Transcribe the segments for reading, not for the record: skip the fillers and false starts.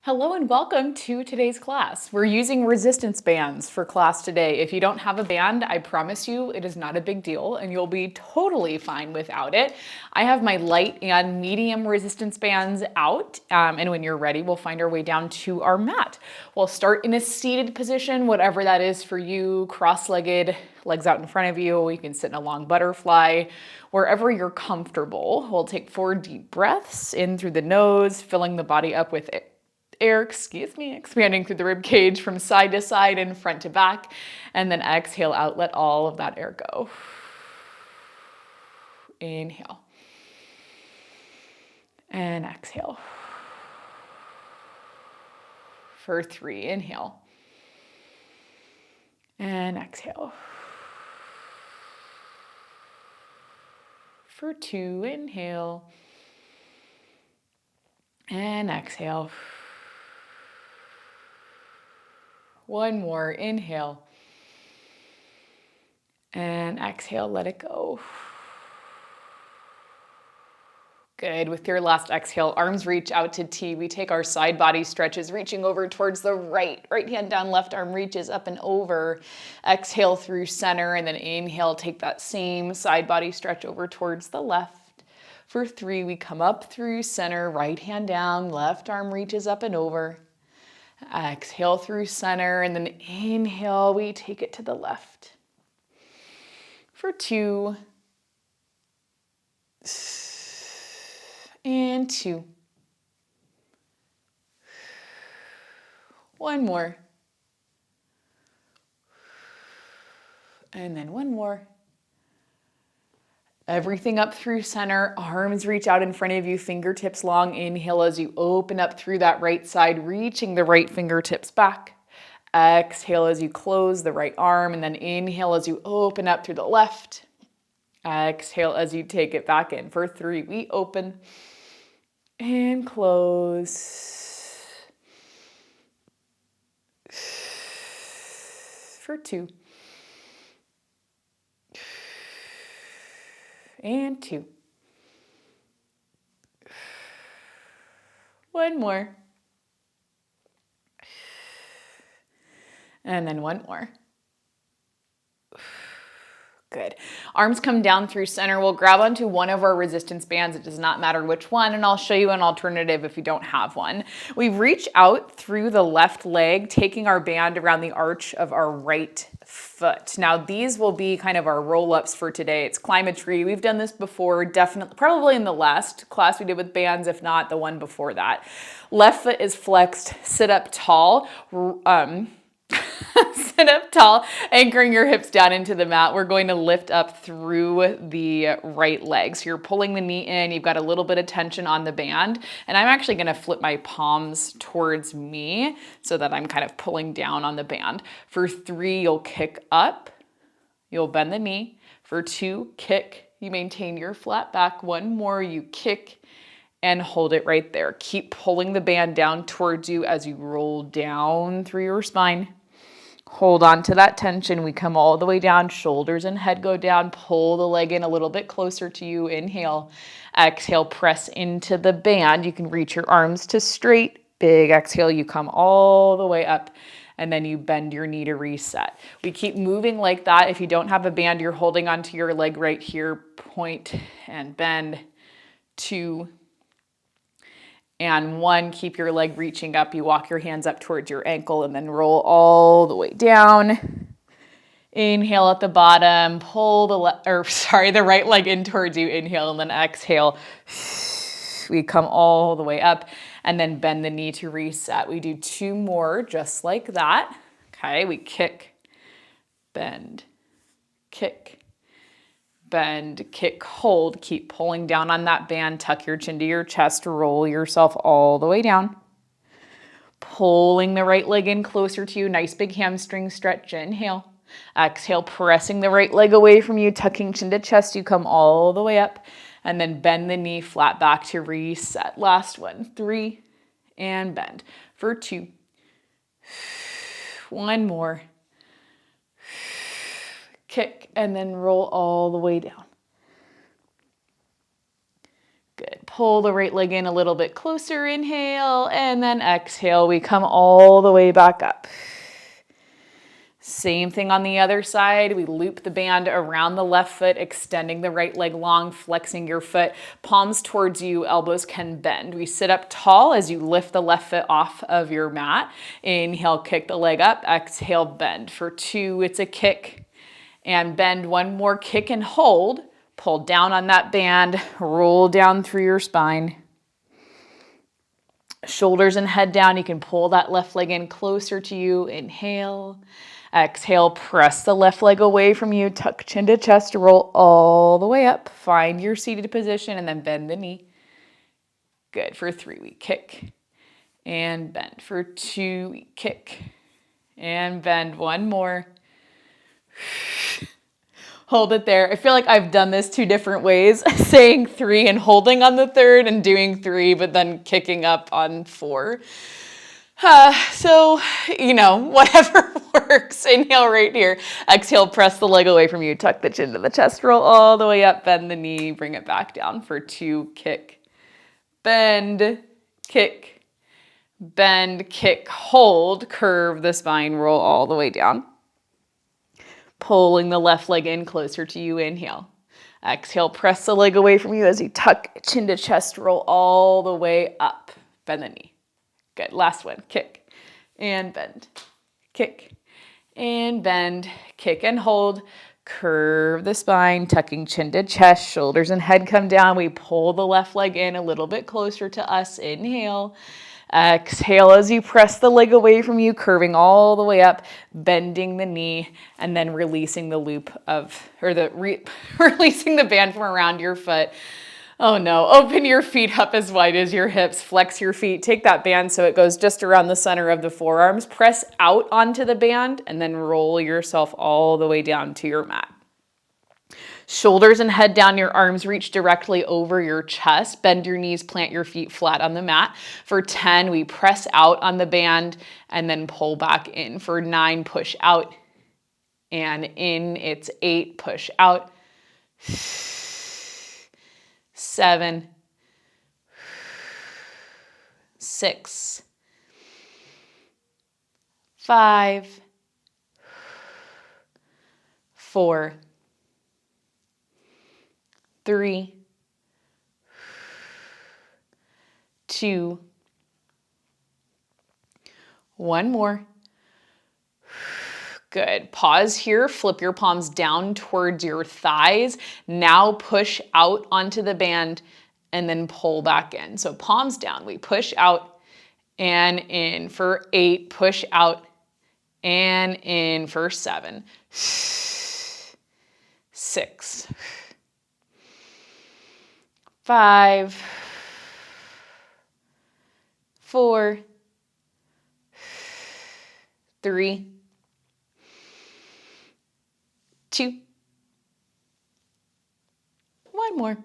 Hello and welcome to today's class. We're using resistance bands for class today. If you don't have a band, I promise you it is not a big deal and you'll be totally fine without it. I have my light and medium resistance bands out, and when you're ready, we'll find our way down to our mat. We'll start in a seated position, whatever that is for you, cross-legged, legs out in front of you. You can sit in a long butterfly, wherever you're comfortable. We'll take 4 deep breaths in through the nose, filling the body up with air, expanding through the rib cage from side to side and front to back, and then exhale out, let all of that air go. Inhale. And exhale. For 3, inhale. And exhale. For 2, inhale. And exhale. One more, inhale. And exhale, let it go. Good. With your last exhale, arms reach out to T. We take our side body stretches, reaching over towards the right. Right hand down, left arm reaches up and over. Exhale through center, and then inhale, take that same side body stretch over towards the left. For 3, we come up through center, right hand down, left arm reaches up and over. Exhale through center, and then inhale, we take it to the left. For 2, and 2. One more. And then one more. Everything up through center, arms reach out in front of you, fingertips long. Inhale as you open up through that right side, reaching the right fingertips back. Exhale as you close the right arm, and then inhale as you open up through the left. Exhale as you take it back in. For 3, we open and close. For 2. And 2. One more. And then one more. Good. Arms come down through center. We'll grab onto one of our resistance bands. It does not matter which one, and I'll show you an alternative if you don't have one. We reach out through the left leg, taking our band around the arch of our right foot. Now, these will be kind of our roll-ups for today. It's climb a tree. We've done this before, definitely, probably in the last class we did with bands, if not the one before that. Left foot is flexed, sit up tall. Sit up tall, anchoring your hips down into the mat. We're going to lift up through the right leg. So you're pulling the knee in, you've got a little bit of tension on the band, and I'm actually going to flip my palms towards me so that I'm kind of pulling down on the band. For 3, you'll kick up, you'll bend the knee. For 2, kick, you maintain your flat back. One more, you kick and hold it right there. Keep pulling the band down towards you as you roll down through your spine. Hold on to that tension. We come all the way down, shoulders and head go down. Pull the leg in a little bit closer to you. Inhale. Exhale, press into the band. You can reach your arms to straight. Big exhale, you come all the way up, and then you bend your knee to reset. We keep moving like that. If you don't have a band, you're holding onto your leg right here. Point and bend. 2 and 1, keep your leg reaching up. You walk your hands up towards your ankle and then roll all the way down. Inhale at the bottom, pull the right leg in towards you. Inhale and then exhale. We come all the way up and then bend the knee to reset. We do 2 more just like that. Okay, we kick, bend, kick, bend, kick, hold. Keep pulling down on that band. Tuck your chin to your chest. Roll yourself all the way down. Pulling the right leg in closer to you. Nice big hamstring stretch. Inhale. Exhale, pressing the right leg away from you. Tucking chin to chest. You come all the way up. And then bend the knee flat back to reset. Last one. 3 and bend. For 2. One more. Kick and then roll all the way down. Good. Pull the right leg in a little bit closer, inhale, and then exhale. We come all the way back up. Same thing on the other side. We loop the band around the left foot, extending the right leg long, flexing your foot, palms towards you, elbows can bend. We sit up tall as you lift the left foot off of your mat. Inhale, kick the leg up, exhale, bend. For 2, it's a kick and bend. 1 more, kick and hold. Pull down on that band, roll down through your spine. Shoulders and head down. You can pull that left leg in closer to you. Inhale. Exhale, press the left leg away from you. Tuck chin to chest, roll all the way up. Find your seated position and then bend the knee. Good. For 3, we kick and bend. For 2, we kick and bend. 1 more. Hold it there. I feel like I've done this 2 different ways, saying 3 and holding on the 3rd and doing 3, but then kicking up on 4. So, whatever works. Inhale right here. Exhale, press the leg away from you. Tuck the chin to the chest, roll all the way up, bend the knee, bring it back down. For 2, kick, bend, kick, bend, kick, hold, curve the spine, roll all the way down. Pulling the left leg in closer to you, inhale. Exhale, press the leg away from you as you tuck chin to chest, roll all the way up, bend the knee. Good. Last one. Kick and bend. Kick and bend. Kick and hold. Curve the spine, tucking chin to chest, shoulders and head come down. We pull the left leg in a little bit closer to us. Inhale. Exhale as you press the leg away from you, curving all the way up, bending the knee, and then releasing the loop releasing the band from around your foot. Oh no, open your feet up as wide as your hips, flex your feet, take that band so it goes just around the center of the forearms, press out onto the band, and then roll yourself all the way down to your mat. Shoulders and head down, your arms reach directly over your chest, bend your knees, plant your feet flat on the mat. For 10, we press out on the band and then pull back in. For 9, push out and in. It's 8, push out. 7, 6, 5, 4, 3, 2, 1 more. Good. Pause here. Flip your palms down towards your thighs. Now push out onto the band and then pull back in. So palms down. We push out and in. For 8, push out and in. For 7, 6, 5, 4, 3, 2, 1 more.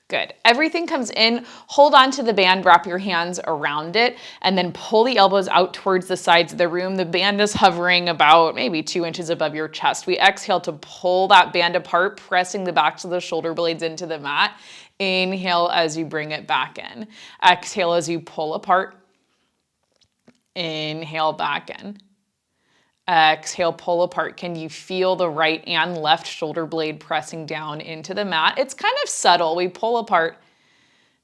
Good. Everything comes in, hold on to the band, wrap your hands around it, and then pull the elbows out towards the sides of the room. The band is hovering about maybe 2 inches above your chest. We exhale to pull that band apart, pressing the backs of the shoulder blades into the mat. Inhale as you bring it back in. Exhale as you pull apart. Inhale back in. Exhale, pull apart. Can you feel the right and left shoulder blade pressing down into the mat? It's kind of subtle. We pull apart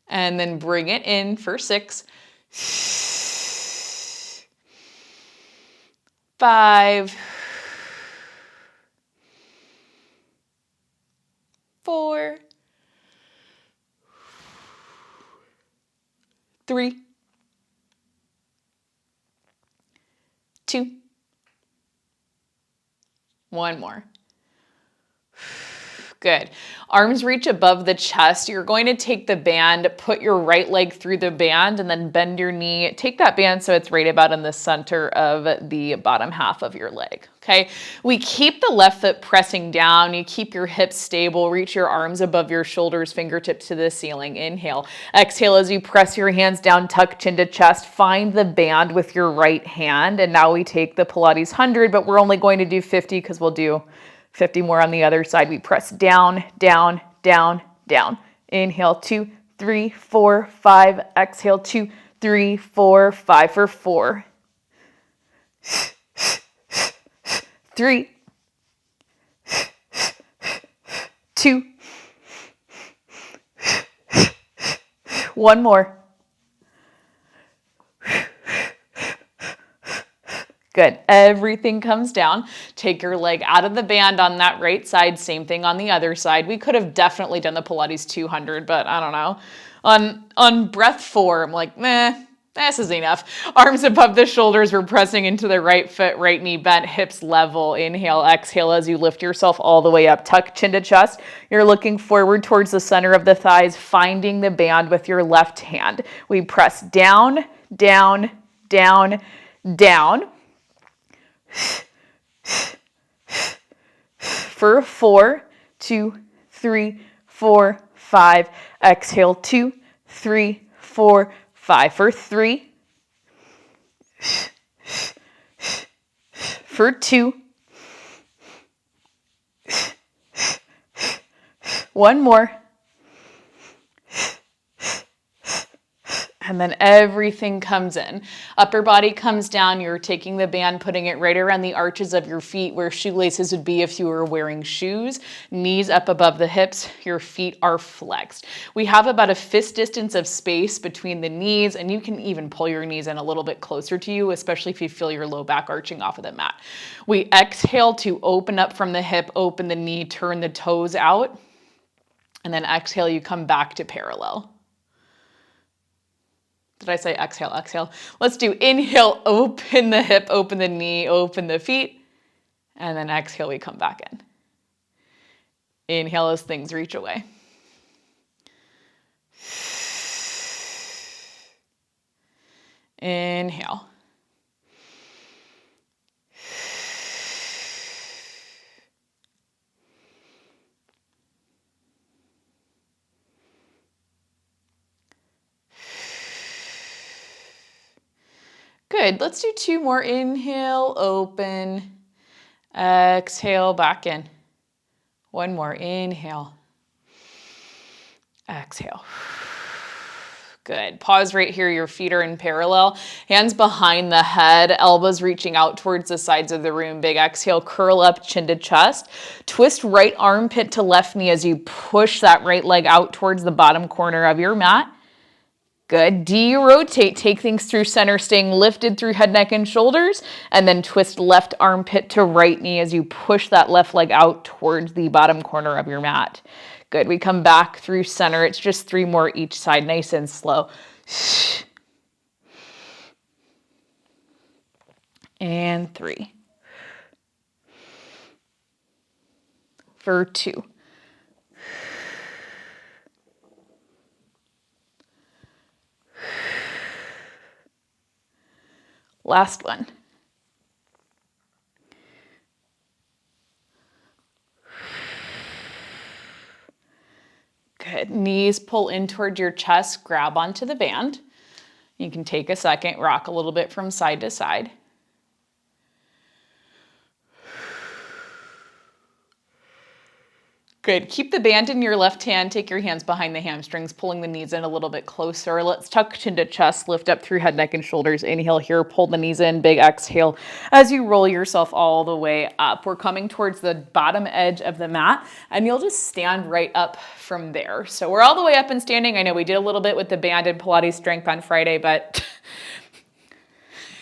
and then bring it in for 6, 5, 4, 3, 2, 1 more. Good. Arms reach above the chest. You're going to take the band, put your right leg through the band, and then bend your knee. Take that band so it's right about in the center of the bottom half of your leg. Okay. We keep the left foot pressing down. You keep your hips stable. Reach your arms above your shoulders, fingertips to the ceiling. Inhale. Exhale as you press your hands down, tuck chin to chest. Find the band with your right hand. And now we take the Pilates 100, but we're only going to do 50 because we'll do 50 more on the other side. We press down, down, down, down. Inhale, 2, 3, 4, 5. Exhale, 2, 3, 4, 5 for 4. 3, 2. One more. Good. Everything comes down. Take your leg out of the band on that right side. Same thing on the other side. We could have definitely done the Pilates 200, but I don't know. On breath 4, I'm like, meh, this is enough. Arms above the shoulders. We're pressing into the right foot, right knee bent, hips level. Inhale, exhale as you lift yourself all the way up. Tuck chin to chest. You're looking forward towards the center of the thighs, finding the band with your left hand. We press down, down, down, down. For 4, 2, 3, 4, 5. Exhale, 2, 3, 4, 5. For 3. For 2. One more. And then everything comes in. Upper body comes down. You're taking the band, putting it right around the arches of your feet where shoelaces would be if you were wearing shoes. Knees up above the hips. Your feet are flexed. We have about a fist distance of space between the knees, and you can even pull your knees in a little bit closer to you, especially if you feel your low back arching off of the mat. We exhale to open up from the hip, open the knee, turn the toes out, and then exhale, you come back to parallel. Did I say exhale, exhale? Let's do inhale, open the hip, open the knee, open the feet. And then exhale, we come back in. Inhale as things reach away. Inhale. Good. Let's do 2 more. Inhale, open. Exhale, back in. One more. Inhale. Exhale. Good. Pause right here. Your feet are in parallel. Hands behind the head, elbows reaching out towards the sides of the room. Big exhale, curl up, chin to chest. Twist right armpit to left knee as you push that right leg out towards the bottom corner of your mat. Good. De-rotate, take things through center, staying lifted through head, neck, and shoulders, and then twist left armpit to right knee as you push that left leg out towards the bottom corner of your mat. Good. We come back through center. It's just 3 more each side, nice and slow. And 3. For 2. Last one. Good. Knees pull in towards your chest, grab onto the band. You can take a second, rock a little bit from side to side. Good. Keep the band in your left hand. Take your hands behind the hamstrings, pulling the knees in a little bit closer. Let's tuck chin to chest, lift up through head, neck, and shoulders. Inhale here, pull the knees in, big exhale as you roll yourself all the way up. We're coming towards the bottom edge of the mat, and you'll just stand right up from there. So we're all the way up and standing. I know we did a little bit with the band and Pilates strength on Friday, but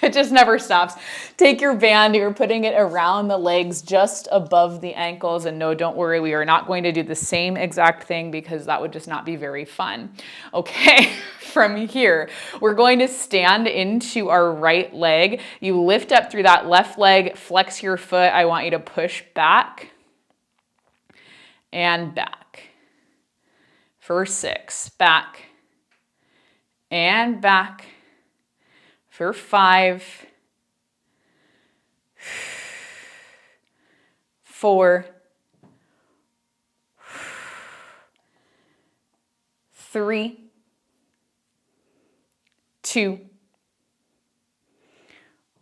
it just never stops. Take your band, you're putting it around the legs just above the ankles. And no, don't worry, we are not going to do the same exact thing because that would just not be very fun. Okay, from here, we're going to stand into our right leg. You lift up through that left leg, flex your foot. I want you to push back and back. For 6, back and back. For 5, 4, 3, 2,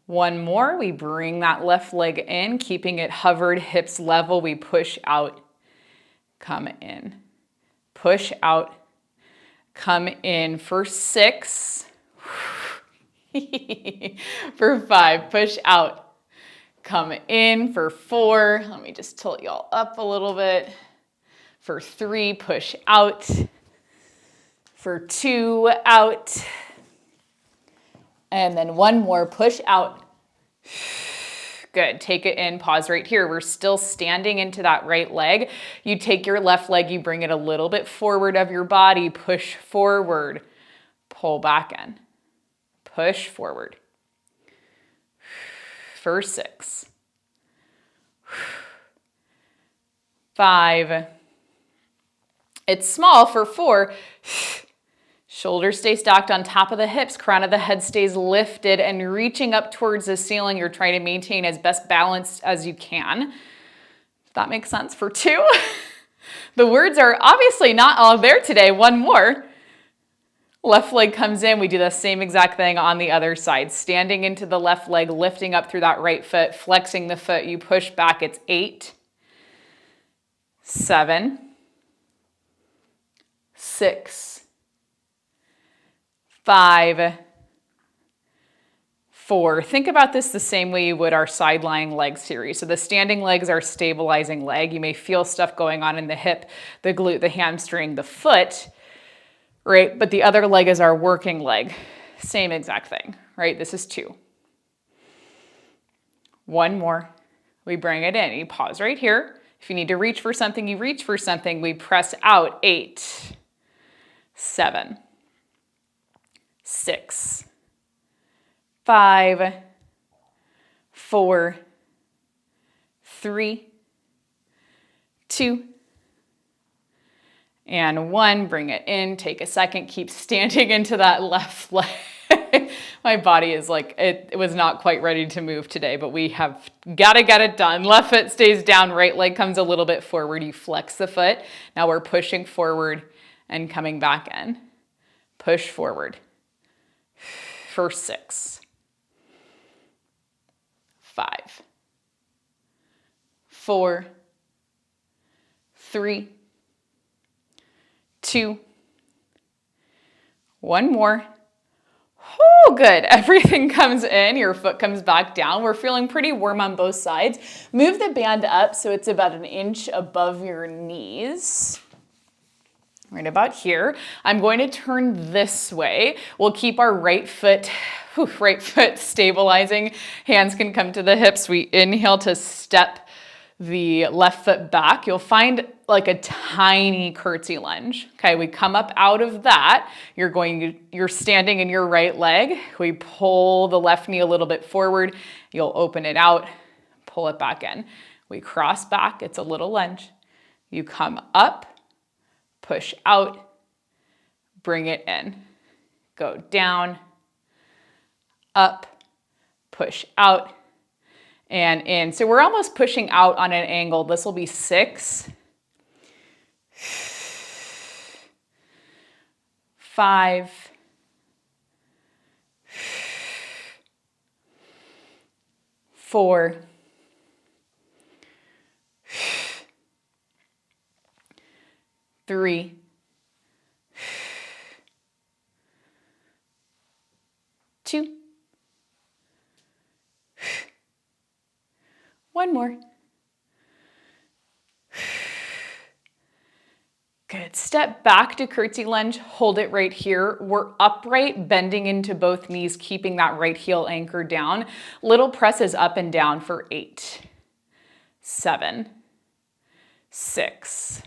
1 more. We bring that left leg in, keeping it hovered, hips level. We push out, come in, push out, Come in for 6. For 5, push out. Come in for 4. Let me just tilt y'all up a little bit. For 3, push out. For 2, out. And then 1 more, push out. Good, take it in, pause right here. We're still standing into that right leg. You take your left leg, you bring it a little bit forward of your body, push forward, pull back in, push forward. For 6. 5. It's small for 4. Shoulders stay stacked on top of the hips, crown of the head stays lifted and reaching up towards the ceiling. You're trying to maintain as best balanced as you can. If that makes sense. For 2. The words are obviously not all there today. 1 more. Left leg comes in. We do the same exact thing on the other side. Standing into the left leg, lifting up through that right foot, flexing the foot. You push back. It's 8, 7, 6, 5, 4. Think about this the same way you would our side lying leg series. So the standing legs are stabilizing leg. You may feel stuff going on in the hip, the glute, the hamstring, the foot, right? But the other leg is our working leg. Same exact thing, right? This is 2. 1 more. We bring it in. You pause right here. If you need to reach for something, you reach for something. We press out. 8, 7, 6, 5, 4, 3, 2, and 1. Bring it in. Take a second. Keep standing into that left leg. My body is like, it was not quite ready to move today, but we have got to get it done. Left foot stays down. Right leg comes a little bit forward. You flex the foot. Now we're pushing forward and coming back in. Push forward. For 6, 5, 4, 3, 2, 1 more. Oh, good. Everything comes in. Your foot comes back down. We're feeling pretty warm on both sides. Move the band up so it's about 1 inch above your knees. Right about here. I'm going to turn this way. We'll keep our right foot stabilizing. Hands can come to the hips. We inhale to step the left foot back. You'll find like a tiny curtsy lunge. Okay, we come up out of that. You're standing in your right leg. We pull the left knee a little bit forward. You'll open it out, pull it back in. We cross back. It's a little lunge. You come up, push out, bring it in. Go down, up, push out, and in. So we're almost pushing out on an angle. This will be 6, 5, 4, 3, 2, 1 more. Good. Step back to curtsy lunge. Hold it right here. We're upright, bending into both knees, keeping that right heel anchored down. Little presses up and down for 8, 7, 6.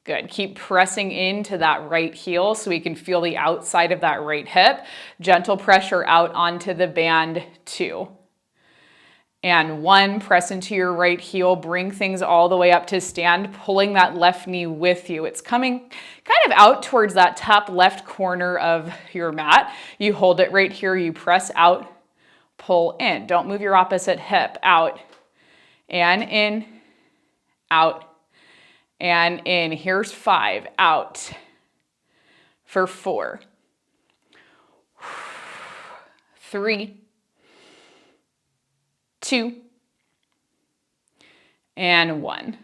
Good. Keep pressing into that right heel so we can feel the outside of that right hip. Gentle pressure out onto the band. 2. And 1, press into your right heel, bring things all the way up to stand, pulling that left knee with you. It's coming kind of out towards that top left corner of your mat. You hold it right here, you press out, pull in. Don't move your opposite hip. Out and in, out and in. Here's 5, out for 4, 3, 2, and 1.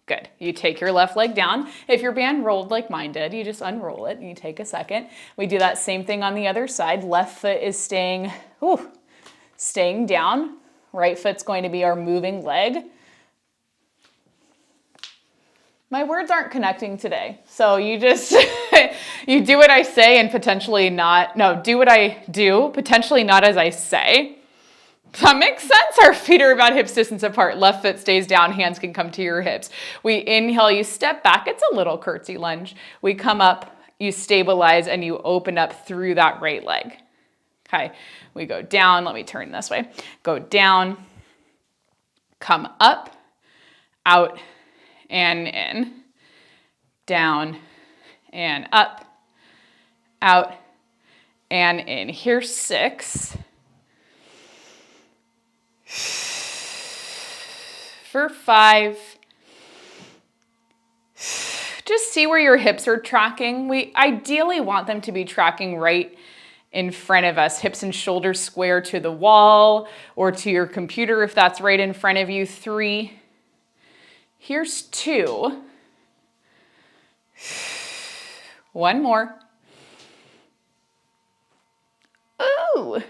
Good. You take your left leg down. If your band rolled like mine did, you just unroll it and you take a second. We do that same thing on the other side. Left foot is staying down. Right foot's going to be our moving leg. My words aren't connecting today. So you just, you do what I say and potentially not, no, do what I do, potentially not as I say. That makes sense. Our feet are about hips distance apart. Left foot stays down. Hands can come to your hips. We inhale, you step back. It's a little curtsy lunge. We come up, you stabilize, and you open up through that right leg. Okay, we go down. Let me turn this way. Go down, come up, out, and in, down, and up, out, and in. Here's 6. For 5, just see where your hips are tracking. We ideally want them to be tracking right in front of us, hips and shoulders square to the wall or to your computer if that's right in front of you. 3. Here's 2. 1 more. Ooh.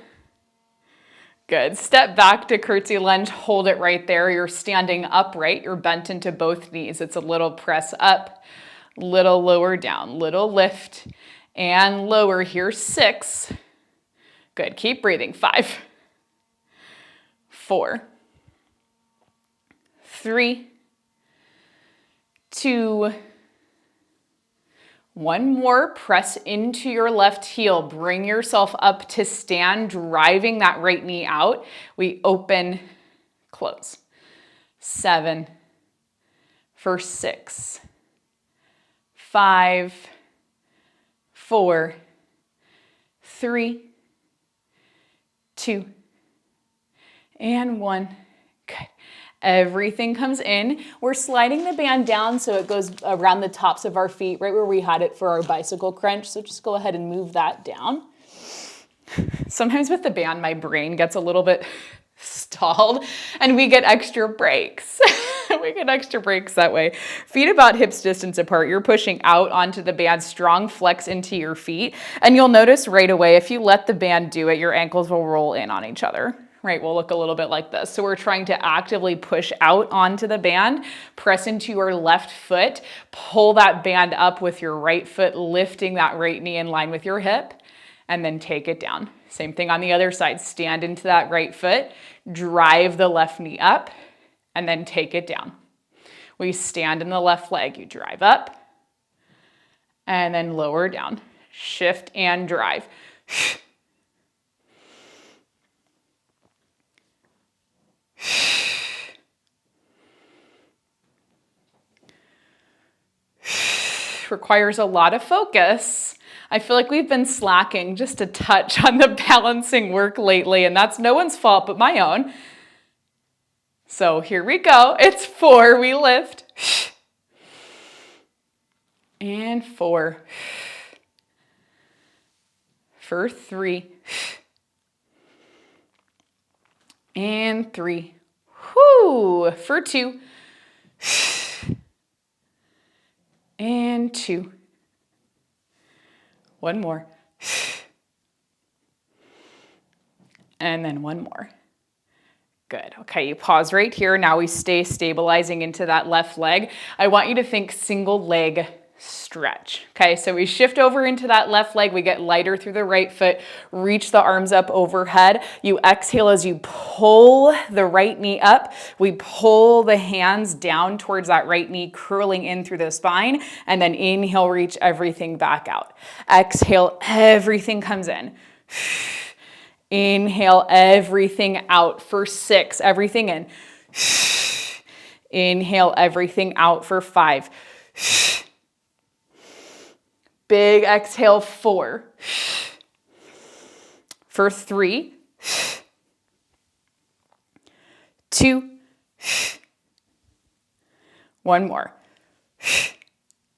Good. Step back to curtsy lunge. Hold it right there. You're standing upright. You're bent into both knees. It's a little press up, little lower down, little lift and lower. Here's 6. Good. Keep breathing. 5, 4, 3, 2, 1 more. Press into your left heel. Bring yourself up to stand, driving that right knee out. We open, close. 7 for 6, 5, 4, 3, 2, and 1. Good. Everything comes in. We're sliding the band down so it goes around the tops of our feet, right where we had it for our bicycle crunch. So just go ahead and move that down. Sometimes with the band, my brain gets a little bit stalled and we get extra breaks. We get extra breaks that way. Feet about hips distance apart. You're pushing out onto the band, strong flex into your feet. And you'll notice right away, if you let the band do it, your ankles will roll in on each other. Right, we'll look a little bit like this. So we're trying to actively push out onto the band, press into your left foot, pull that band up with your right foot, lifting that right knee in line with your hip, and then take it down. Same thing on the other side. Stand into that right foot, drive the left knee up, and then take it down. We stand in the left leg. You drive up, and then lower down. Shift and drive. Requires a lot of focus. I feel like we've been slacking just a touch on the balancing work lately, and that's no one's fault but my own. So here we go. It's 4. We lift. And 4. For 3. And 3. Whoo! For 2. And 2. 1 more. And then 1 more. Good. Okay, you pause right here. Now we stay stabilizing into that left leg. I want you to think single leg stretch. Okay, so we shift over into that left leg. We get lighter through the right foot. Reach the arms up overhead. You exhale as you pull the right knee up. We pull the hands down towards that right knee, curling in through the spine. And then inhale, reach everything back out. Exhale, everything comes in. Inhale, everything out for 6. Everything in. Inhale, everything out for 5. Big exhale, 4. For 3. 2. 1 more.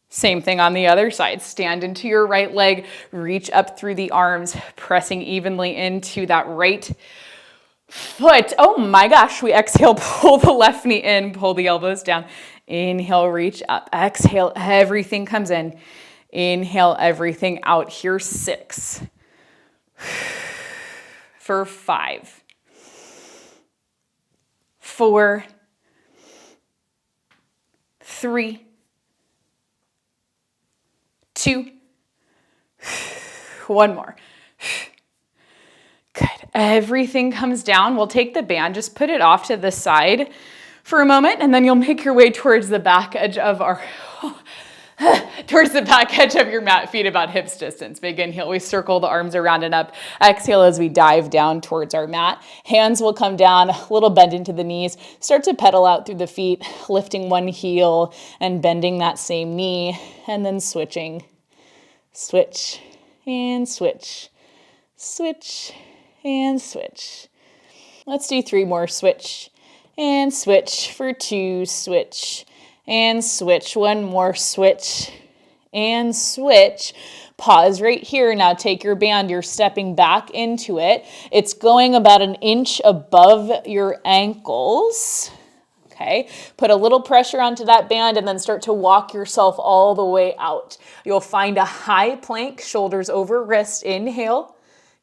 Same thing on the other side. Stand into your right leg, reach up through the arms, pressing evenly into that right foot. Oh my gosh. We exhale, pull the left knee in, pull the elbows down. Inhale, reach up. Exhale, everything comes in. Inhale, everything out. Here, 6. For 5. 4. 3. 2. 1 more. Good. Everything comes down. We'll take the band, just put it off to the side for a moment, and then you'll make your way towards the back edge of our towards the back edge of your mat, feet about hips distance. Big inhale, we circle the arms around and up. Exhale as we dive down towards our mat. Hands will come down, a little bend into the knees. Start to pedal out through the feet, lifting one heel and bending that same knee, and then switching. Switch and switch. Switch and switch. Let's do 3 more. Switch and switch. For 2, switch and switch. 1 more. Switch and switch. Pause right here. Now take your band. You're stepping back into it. It's going about an inch above your ankles. Okay, put a little pressure onto that band and then start to walk yourself all the way out. You'll find a high plank, shoulders over wrist. Inhale.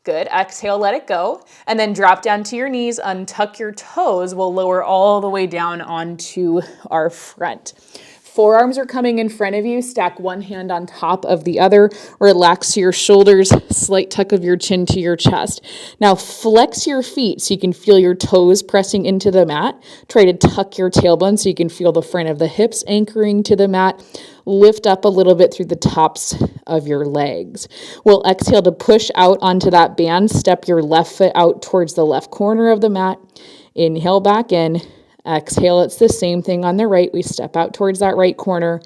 Good. Exhale, let it go. And then drop down to your knees, untuck your toes. We'll lower all the way down onto our front. Forearms are coming in front of you. Stack one hand on top of the other. Relax your shoulders, slight tuck of your chin to your chest. Now flex your feet so you can feel your toes pressing into the mat. Try to tuck your tailbone so you can feel the front of the hips anchoring to the mat. Lift up a little bit through the tops of your legs. We'll exhale to push out onto that band. Step your left foot out towards the left corner of the mat. Inhale back in. Exhale, it's the same thing on the right. We step out towards that right corner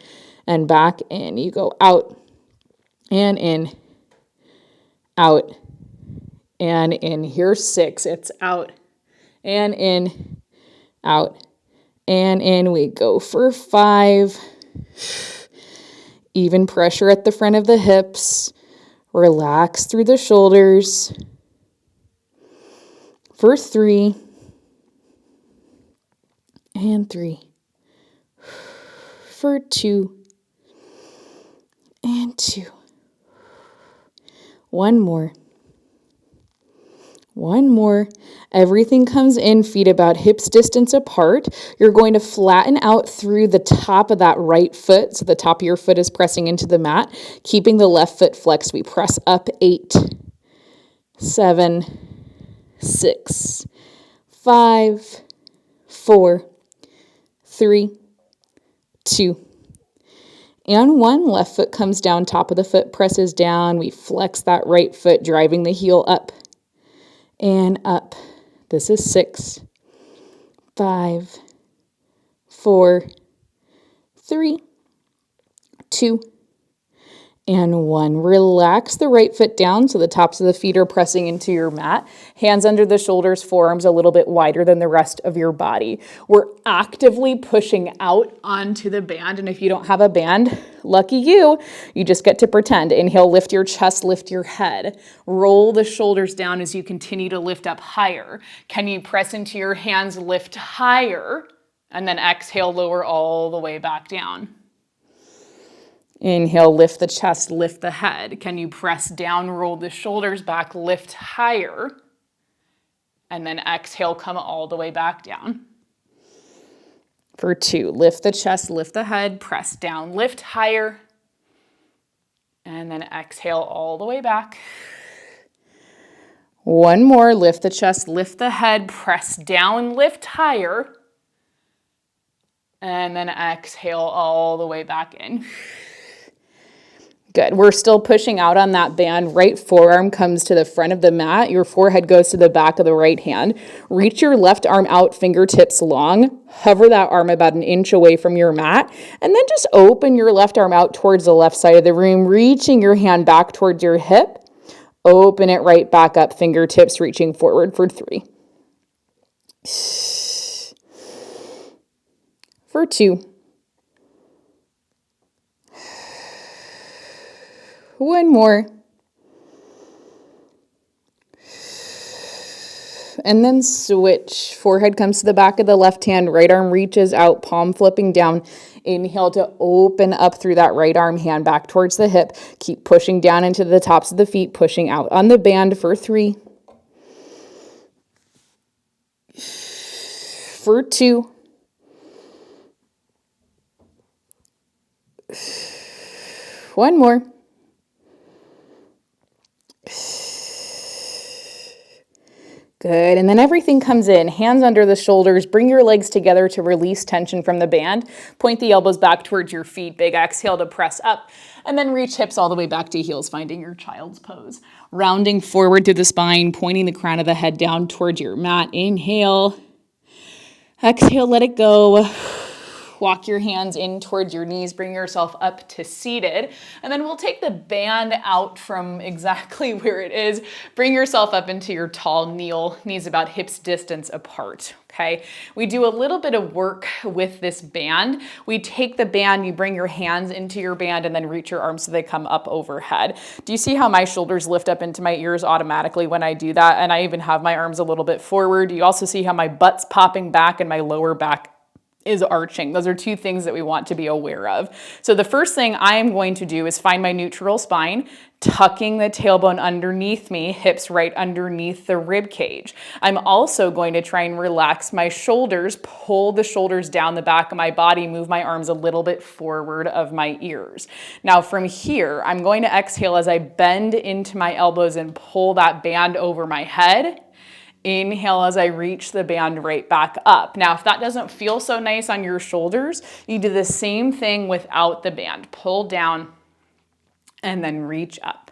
and back in. You go out and in, out and in. Here's 6. It's out and in, out and in. We go for 5. Even pressure at the front of the hips. Relax through the shoulders. For 3. And 3. For 2. And 2. 1 more. 1 more. Everything comes in, feet about hips distance apart. You're going to flatten out through the top of that right foot. So the top of your foot is pressing into the mat, keeping the left foot flexed. We press up. 8, 7, 6, 5, 4, 3, 2, and 1. Left foot comes down, top of the foot presses down. We flex that right foot, driving the heel up and up. This is 6, 5, 4, 3, 2, and 1. Relax the right foot down so the tops of the feet are pressing into your mat. Hands under the shoulders, forearms a little bit wider than the rest of your body. We're actively pushing out onto the band, and if you don't have a band, lucky you, you just get to pretend. Inhale, lift your chest, lift your head. Roll the shoulders down as you continue to lift up higher. Can you press into your hands, lift higher, and then exhale, lower all the way back down. Inhale, lift the chest, lift the head. Can you press down, roll the shoulders back, lift higher, and then exhale, come all the way back down. For 2, lift the chest, lift the head, press down, lift higher, and then exhale all the way back. 1 more, lift the chest, lift the head, press down, lift higher, and then exhale all the way back in. Good. We're still pushing out on that band. Right forearm comes to the front of the mat. Your forehead goes to the back of the right hand. Reach your left arm out, fingertips long. Hover that arm about an inch away from your mat. And then just open your left arm out towards the left side of the room, reaching your hand back towards your hip. Open it right back up, fingertips reaching forward for 3. For 2. 1 more. And then switch. Forehead comes to the back of the left hand, right arm reaches out, palm flipping down. Inhale to open up through that right arm, hand back towards the hip. Keep pushing down into the tops of the feet, pushing out on the band for 3. For 2. One more. Good, and then everything comes in, hands under the shoulders, bring your legs together to release tension from the band, point the elbows back towards your feet, big exhale to press up, and then reach hips all the way back to heels, finding your child's pose. Rounding forward through the spine, pointing the crown of the head down towards your mat, inhale, exhale, let it go. Walk your hands in towards your knees, bring yourself up to seated, and then we'll take the band out from exactly where it is. Bring yourself up into your tall kneel, knees about hips distance apart, okay? We do a little bit of work with this band. We take the band, you bring your hands into your band, and then reach your arms so they come up overhead. Do you see how my shoulders lift up into my ears automatically when I do that? And I even have my arms a little bit forward. You also see how my butt's popping back and my lower back is arching. Those are 2 things that we want to be aware of. So the first thing I am going to do is find my neutral spine, tucking the tailbone underneath me, hips right underneath the rib cage. I'm also going to try and relax my shoulders, pull the shoulders down the back of my body, move my arms a little bit forward of my ears. Now from here, I'm going to exhale as I bend into my elbows and pull that band over my head. Inhale as I reach the band right back up. Now, if that doesn't feel so nice on your shoulders, you do the same thing without the band. Pull down and then reach up.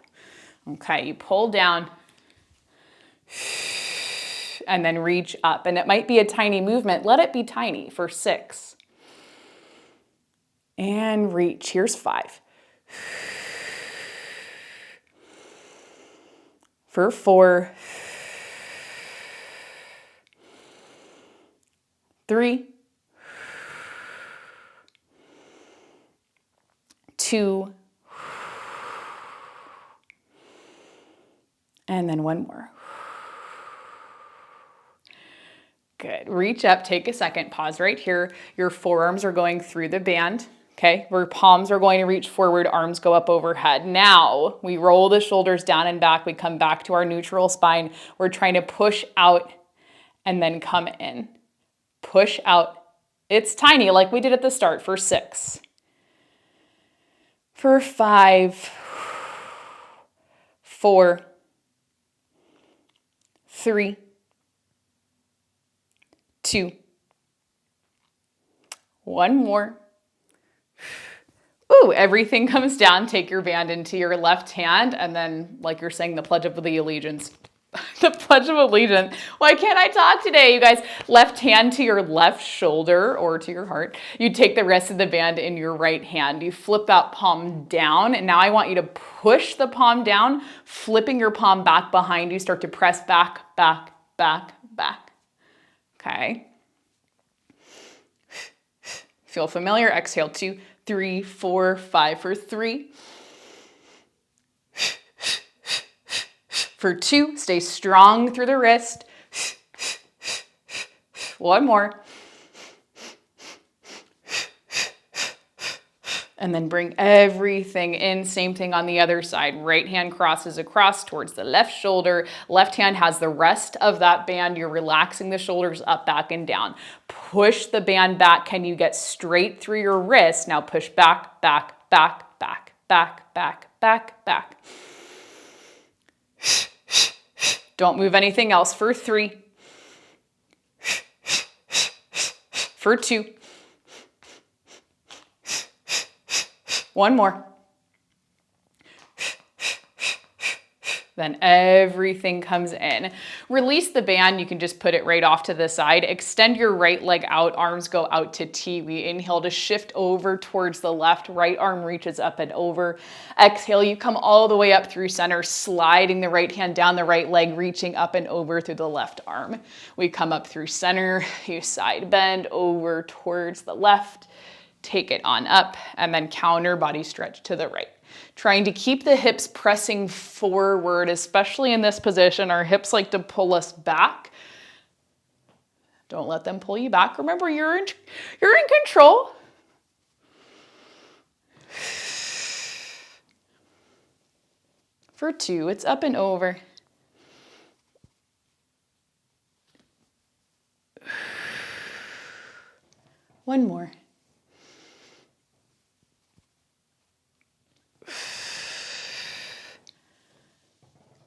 Okay, you pull down and then reach up. And it might be a tiny movement. Let it be tiny for 6. And reach. Here's 5. For 4. 3, 2, and then 1 more. Good. Reach up, take a second, pause right here. Your forearms are going through the band, okay? Where palms are going to reach forward, arms go up overhead. Now, we roll the shoulders down and back. We come back to our neutral spine. We're trying to push out and then come in. Push out. It's tiny like we did at the start for 6. For 5. 4. 3. 2. 1 more. Ooh, everything comes down. Take your band into your left hand and then, like you're saying, the Pledge of the Allegiance. The Pledge of Allegiance. Why can't I talk today, you guys? Left hand to your left shoulder or to your heart. You take the rest of the band in your right hand. You flip that palm down. And now I want you to push the palm down, flipping your palm back behind you. Start to press back, back, back, back. Okay. Feel familiar? Exhale, 2, 3, 4, 5 for 3. For 2, stay strong through the wrist. 1 more. And then bring everything in. Same thing on the other side. Right hand crosses across towards the left shoulder. Left hand has the rest of that band. You're relaxing the shoulders up, back, and down. Push the band back. Can you get straight through your wrist? Now push back, back, back, back, back, back, back, back. Don't move anything else for 3. For 2. 1 more. Then everything comes in. Release the band. You can just put it right off to the side. Extend your right leg out. Arms go out to T. We inhale to shift over towards the left. Right arm reaches up and over. Exhale, you come all the way up through center, sliding the right hand down the right leg, reaching up and over through the left arm. We come up through center. You side bend over towards the left. Take it on up and then counter body stretch to the right. Trying to keep the hips pressing forward, especially in this position. Our hips like to pull us back. Don't let them pull you back. Remember, you're in control. For 2, it's up and over. One more.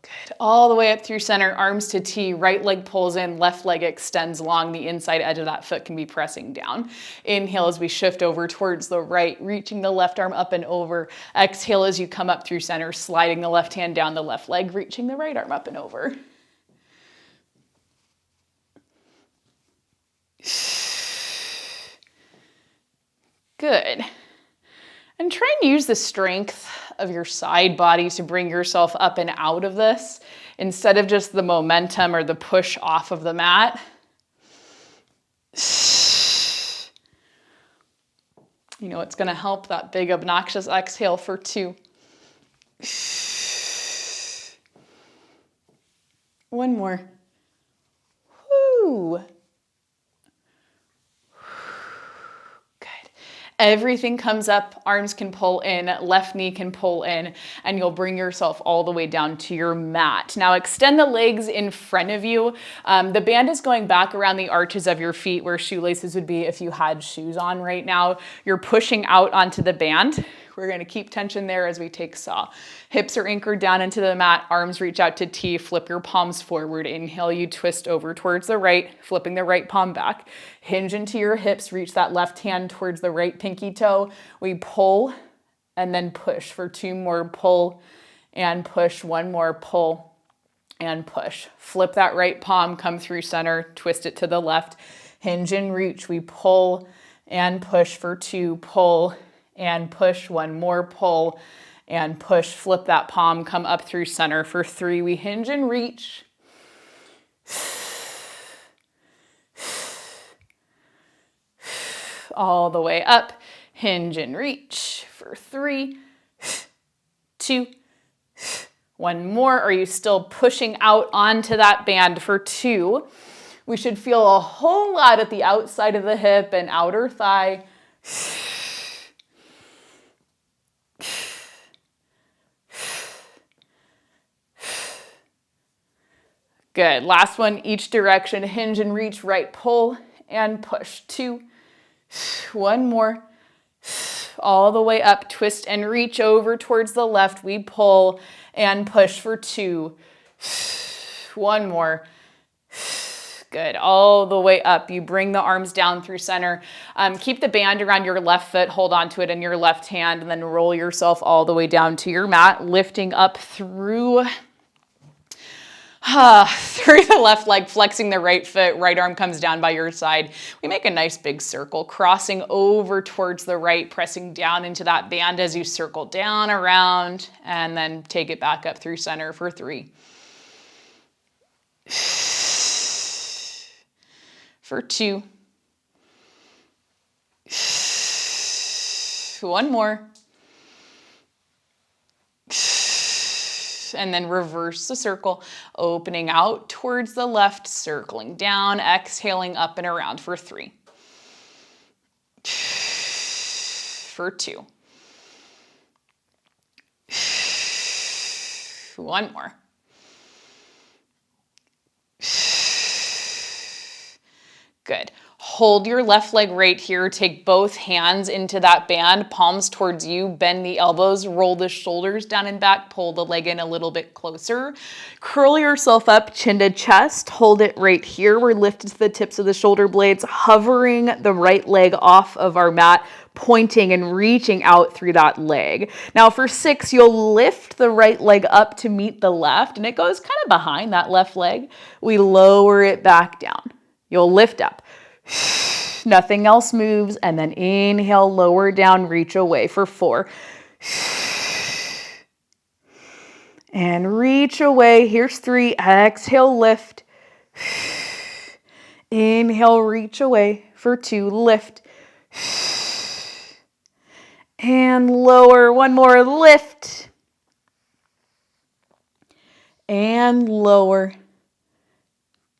Good. All the way up through center, arms to T, right leg pulls in, left leg extends long. The inside edge of that foot can be pressing down. Inhale as we shift over towards the right, reaching the left arm up and over. Exhale as you come up through center, sliding the left hand down the left leg, reaching the right arm up and over. Good. And try and use the strength of your side body to bring yourself up and out of this instead of just the momentum or the push off of the mat. You know, it's going to help that big obnoxious exhale for 2. One more. Woo. Everything comes up, arms can pull in, left knee can pull in, and you'll bring yourself all the way down to your mat. Now extend the legs in front of you. The band is going back around the arches of your feet where shoelaces would be if you had shoes on right now. You're pushing out onto the band. We're going to keep tension there as we take saw. Hips are anchored down into the mat, arms reach out to T, flip your palms forward. Inhale, you twist over towards the right, flipping the right palm back. Hinge into your hips, reach that left hand towards the right pinky toe. We pull and then push for 2 more. Pull and push, 1 more, pull and push. Flip that right palm, come through center, twist it to the left. Hinge and reach, we pull and push for 2, pull and push, 1 more, pull and push. Flip that palm, come up through center for 3. We hinge and reach. All the way up, hinge and reach for 3, 2, 1 more. Are you still pushing out onto that band for 2? We should feel a whole lot at the outside of the hip and outer thigh. Good. Last one, each direction. Hinge and reach, right, pull and push. 2, 1 more. All the way up, twist and reach over towards the left. We pull and push for 2. 1 more. Good. All the way up. You bring the arms down through center. Keep the band around your left foot. Hold on to it in your left hand and then roll yourself all the way down to your mat, lifting up through the left leg, flexing the right foot, right arm comes down by your side. We make a nice big circle, crossing over towards the right, pressing down into that band as you circle down, around, and then take it back up through center for 3. For 2. 1 more. And then reverse the circle, opening out towards the left, circling down, exhaling up and around for 3. For 2. 1 more. Good. Hold your left leg right here. Take both hands into that band, palms towards you. Bend the elbows, roll the shoulders down and back. Pull the leg in a little bit closer. Curl yourself up, chin to chest. Hold it right here. We're lifted to the tips of the shoulder blades, hovering the right leg off of our mat, pointing and reaching out through that leg. Now for 6, you'll lift the right leg up to meet the left, and it goes kind of behind that left leg. We lower it back down. You'll lift up. Nothing else moves, and then inhale, lower down, reach away for 4. And reach away. Here's 3. Exhale, lift. Inhale, reach away for 2. Lift. and lower. One more, lift and lower.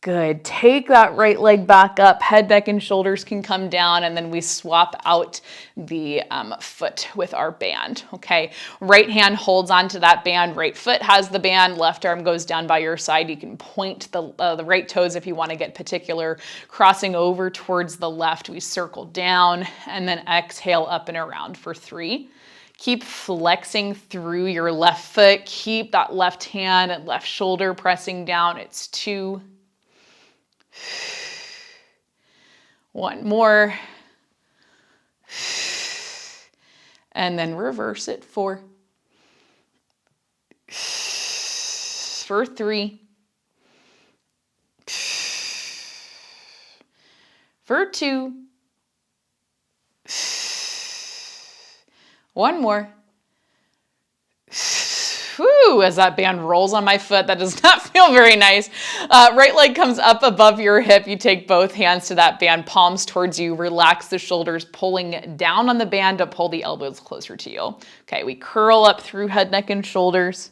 Good. Take that right leg back up. Head, neck, and shoulders can come down, and then we swap out the foot with our band. Okay. Right hand holds onto that band. Right foot has the band. Left arm goes down by your side. You can point the right toes if you want to get particular. Crossing over towards the left, we circle down, and then exhale up and around for 3. Keep flexing through your left foot. Keep that left hand and left shoulder pressing down. It's 2. One more. And then reverse it. 4. For 3. For 2. One more. Whew, as that band rolls on my foot, that does not feel very nice. Right leg comes up above your hip. You take both hands to that band, palms towards you. Relax the shoulders, pulling down on the band to pull the elbows closer to you. Okay, we curl up through head, neck, and shoulders.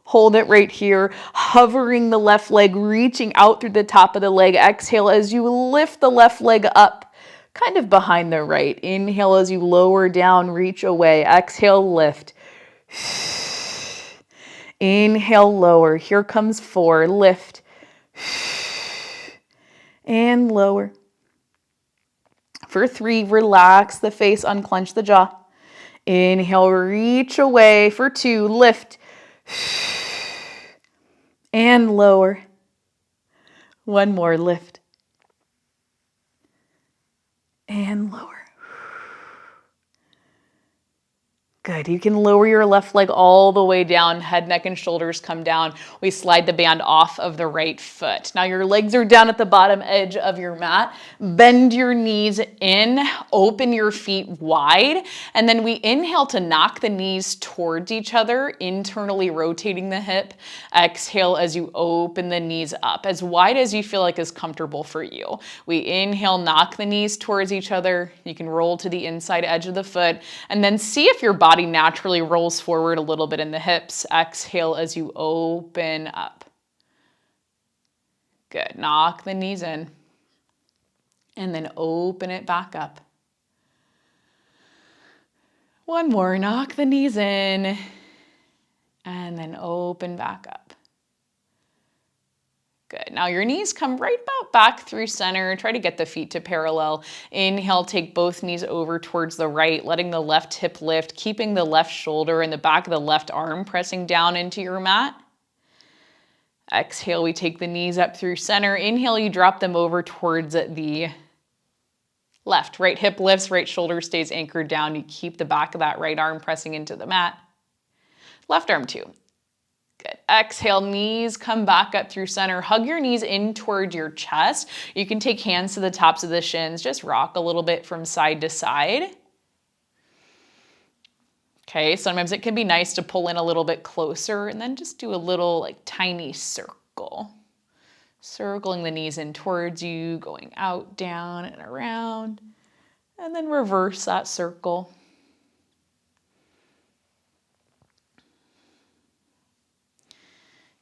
Hold it right here, hovering the left leg, reaching out through the top of the leg. Exhale as you lift the left leg up, kind of behind the right. Inhale as you lower down, reach away. Exhale, lift. Inhale, lower. Here comes 4. Lift. And lower. For 3, relax the face, unclench the jaw. Inhale, reach away. For 2, lift. And lower. One more, lift. And lower. Good. You can lower your left leg all the way down. Head, neck, and shoulders come down. We slide the band off of the right foot. Now your legs are down at the bottom edge of your mat. Bend your knees in, open your feet wide, and then we inhale to knock the knees towards each other, internally rotating the hip. Exhale as you open the knees up, as wide as you feel like is comfortable for you. We inhale, knock the knees towards each other. You can roll to the inside edge of the foot, and then see if your body naturally rolls forward a little bit in the hips. Exhale as you open up. Good. Knock the knees in and then open it back up. One more. Knock the knees in and then open back up. Good. Now your knees come right about back through center. Try to get the feet to parallel. Inhale, take both knees over towards the right, letting the left hip lift, keeping the left shoulder and the back of the left arm pressing down into your mat. Exhale, we take the knees up through center. Inhale, you drop them over towards the left. Right hip lifts, right shoulder stays anchored down. You keep the back of that right arm pressing into the mat. Left arm too. Good. Exhale, knees come back up through center. Hug your knees in toward your chest. You can take hands to the tops of the shins. Just rock a little bit from side to side. Okay, sometimes it can be nice to pull in a little bit closer and then just do a little like tiny circle. Circling the knees in towards you, going out, down, and around. And then reverse that circle.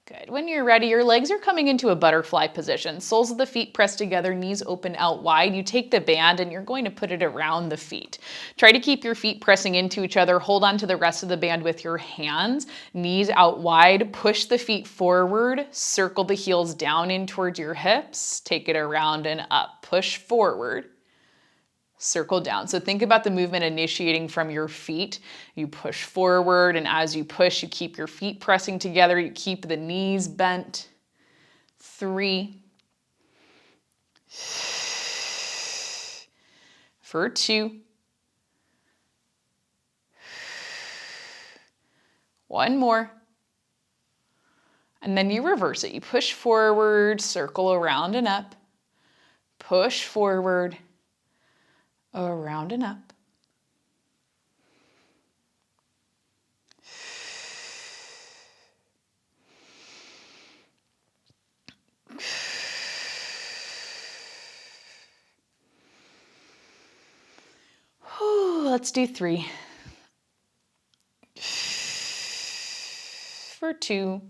Good. When you're ready, your legs are coming into a butterfly position. Soles of the feet pressed together, knees open out wide. You take the band and you're going to put it around the feet. Try to keep your feet pressing into each other. Hold on to the rest of the band with your hands. Knees out wide. Push the feet forward. Circle the heels down in towards your hips. Take it around and up. Push forward. Circle down. So think about the movement initiating from your feet. You push forward, and as you push, you keep your feet pressing together. You keep the knees bent. 3. For 2. 1 more. And then you reverse it. You push forward, circle around and up. Push forward, around and up. Let's do 3. 2.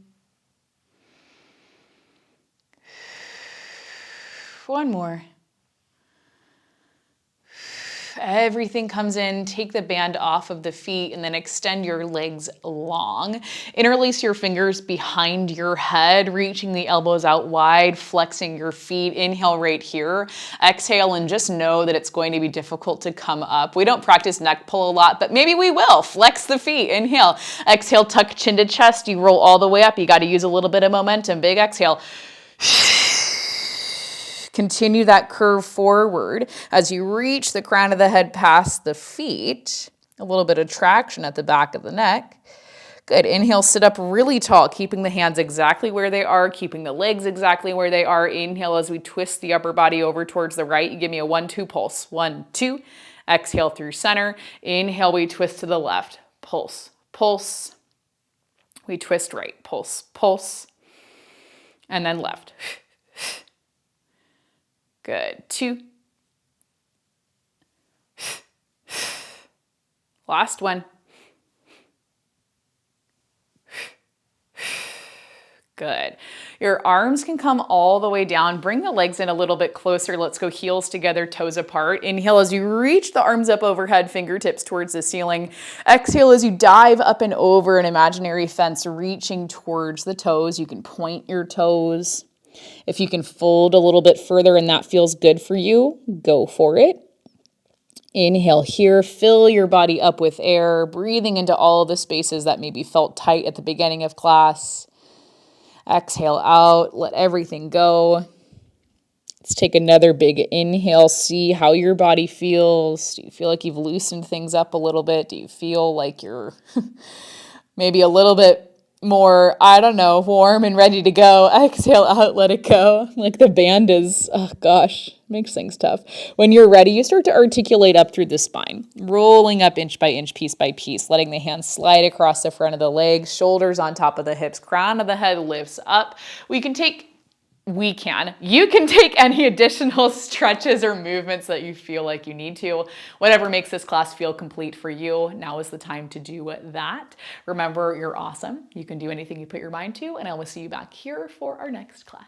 One more. Everything comes in, take the band off of the feet and then extend your legs long. Interlace your fingers behind your head, reaching the elbows out wide, flexing your feet. Inhale right here. Exhale and just know that it's going to be difficult to come up. We don't practice neck pull a lot, but maybe we will. Flex the feet. Inhale. Exhale, tuck chin to chest. You roll all the way up. You got to use a little bit of momentum. Big exhale. Continue that curve forward as you reach the crown of the head past the feet. A little bit of traction at the back of the neck. Good. Inhale, sit up really tall, keeping the hands exactly where they are, keeping the legs exactly where they are. Inhale as we twist the upper body over towards the right. You give me a 1-2 pulse. 1, 2. Exhale through center. Inhale, we twist to the left. Pulse, pulse. We twist right. Pulse, pulse. And then left. Good. 2. Last one. Good. Your arms can come all the way down. Bring the legs in a little bit closer. Let's go heels together, toes apart. Inhale as you reach the arms up overhead, fingertips towards the ceiling. Exhale as you dive up and over an imaginary fence, reaching towards the toes. You can point your toes. If you can fold a little bit further and that feels good for you, go for it. Inhale here, fill your body up with air, breathing into all the spaces that maybe felt tight at the beginning of class. Exhale out, let everything go. Let's take another big inhale, see how your body feels. Do you feel like you've loosened things up a little bit? Do you feel like you're maybe a little bit more, I don't know, warm and ready to go? Exhale out, let it go. Like the band is, oh gosh, makes things tough. When you're ready, you start to articulate up through the spine, rolling up inch by inch, piece by piece, letting the hands slide across the front of the legs, shoulders on top of the hips, crown of the head lifts up. You can take any additional stretches or movements that you feel like you need to. Whatever makes this class feel complete for you, now is the time to do that. Remember, you're awesome. You can do anything you put your mind to, and I will see you back here for our next class.